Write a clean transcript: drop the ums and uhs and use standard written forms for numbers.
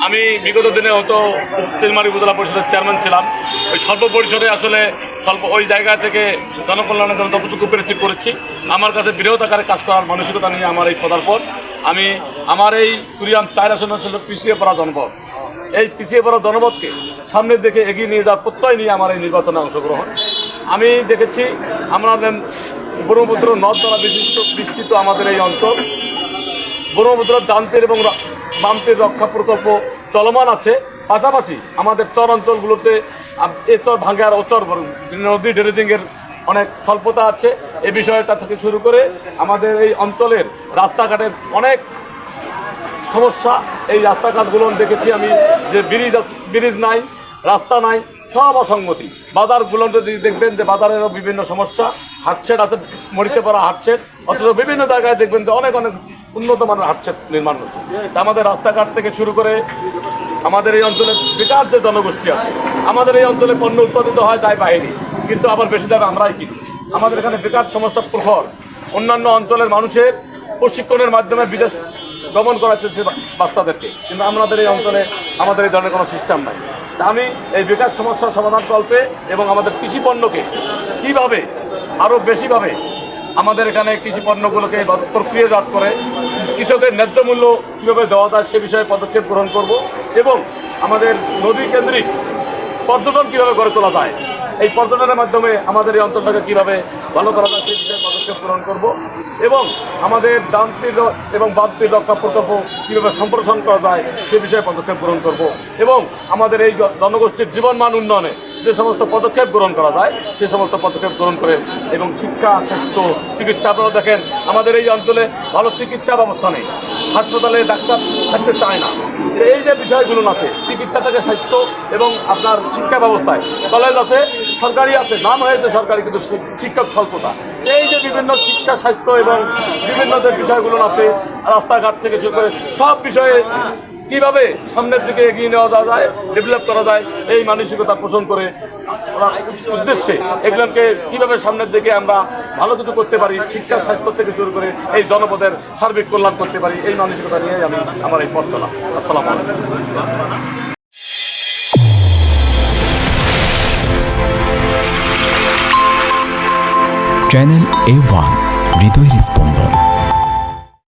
আমি বিগত দিনে হয়তো তেলমারি উপজেলা পরিষদের চেয়ারম্যান ছিলাম। ওই স্বল্প পরিসরে আসলে ওই জায়গা থেকে জনকল্যাণের জন্য যতটুকু পেরেছি করেছি। আমার কাছে বৃহৎ আকারে কাজ করার মানসিকতা নিয়ে আমার এই পদার্পণ। আমি আমার এই কুড়িয়াম 4 আসন ছিল পিছিয়ে পড়া জনপদ। এই পিছিয়ে পড়া জনপদকে সামনের দিকে এগিয়ে নিয়ে যাওয়ার প্রত্যয় নিয়ে আমার এই নির্বাচনে অংশগ্রহণ। আমি দেখেছি আমাদের ব্রহ্মপুত্র নদ দ্বারা বিস্তৃত আমাদের এই অঞ্চল, ব্রহ্মপুত্র ডানতীর এবং বামতীর রক্ষা প্রকল্প চলমান আছে। পাশাপাশি আমাদের চর অঞ্চলগুলোতে এ চর ভাঙ্গার ও চর নদী ড্রেজিংয়ের অনেক স্বল্পতা আছে। এই বিষয়টা থেকে শুরু করে আমাদের এই অঞ্চলের রাস্তাঘাটের অনেক সমস্যা। এই রাস্তাঘাটগুলো দেখেছি আমি যে ব্রিজ নাই, রাস্তা নাই, সব অসঙ্গতি। বাজারগুলো যদি দেখবেন যে বাজারেরও বিভিন্ন সমস্যা, হাটছেট আছে, মরিচে পড়া হাটছেট, অথচ বিভিন্ন জায়গায় দেখবেন যে অনেক উন্নত মানের হাটছেট নির্মাণ হচ্ছে। তা আমাদের রাস্তাঘাট থেকে শুরু করে আমাদের এই অঞ্চলে বেকার যে জনগোষ্ঠী আছে, আমাদের এই অঞ্চলে পণ্য উৎপাদিত হয় যায় বাইরে, কিন্তু আবার বেশি দামে আমরাই কিনি। আমাদের এখানে বেকার সমস্যা প্রখর। অন্যান্য অঞ্চলের মানুষের প্রশিক্ষণের মাধ্যমে বিদেশ গমন করাচ্ছে বাচ্চাদেরকে, কিন্তু আমাদের এই অঞ্চলে আমাদের এই ধরনের কোনো সিস্টেম নাই। আমি এই বেকার সমস্যার সমাধান কল্পে এবং আমাদের কৃষি পণ্যকে কীভাবে আরও বেশিভাবে আমাদের এখানে কৃষি পণ্যগুলোকে প্রক্রিয়াজাত করে কৃষকের ন্যায্য মূল্য কীভাবে দেওয়া যায় সে বিষয়ে পদক্ষেপ গ্রহণ করব এবং আমাদের নদী কেন্দ্রিক পর্যটন কীভাবে গড়ে তোলা যায়, এই পর্যটনের মাধ্যমে আমাদের এই অঞ্চলটাকে কীভাবে ভালো করা যায় সেই বিষয়ে পদক্ষেপ গ্রহণ করব এবং আমাদের ডানতীর এবং বামতীর রক্ষা প্রকল্প কীভাবে সম্প্রসারণ করা যায় সে বিষয়ে পদক্ষেপ গ্রহণ করব এবং আমাদের এই জনগোষ্ঠীর জীবনমান উন্নয়নে যে সমস্ত পদক্ষেপ গ্রহণ করা যায় সে সমস্ত পদক্ষেপ গ্রহণ করে এবং শিক্ষা, স্বাস্থ্য, চিকিৎসা, আপনারা দেখেন আমাদের এই অঞ্চলে ভালো চিকিৎসা ব্যবস্থা নেই, হাসপাতালে ডাক্তার থাকতে চায় না। এই যে বিষয়গুলো আছে, চিকিৎসা থেকে স্বাস্থ্য এবং আপনার শিক্ষা ব্যবস্থায় কলেজ আছে, সরকারি আছে, নাম হয়েছে সরকারি, কিন্তু শিক্ষক স্বল্পতা। এই যে বিভিন্ন শিক্ষা, স্বাস্থ্য এবং বিভিন্ন যে বিষয়গুলো আছে, রাস্তাঘাট থেকে শুরু করে সব বিষয়ে কীভাবে সামনের দিকে এগিয়ে নেওয়া যায়, ডেভেলপ করা যায়, এই মানসিকতা পোষণ করে উদ্দেশ্যে এগুলোকে কীভাবে সামনের দিকে আমরা ভালো কিছু করতে পারি, শিক্ষা, স্বাস্থ্য থেকে শুরু করে এই জনপদের সার্বিক কল্যাণ করতে পারি, এই মানসিকতা নিয়ে আমি আমার এই পথ চলা। আসসালামু আলাইকুম। চ্যানেল A1 হৃদয়ের স্পন্দন।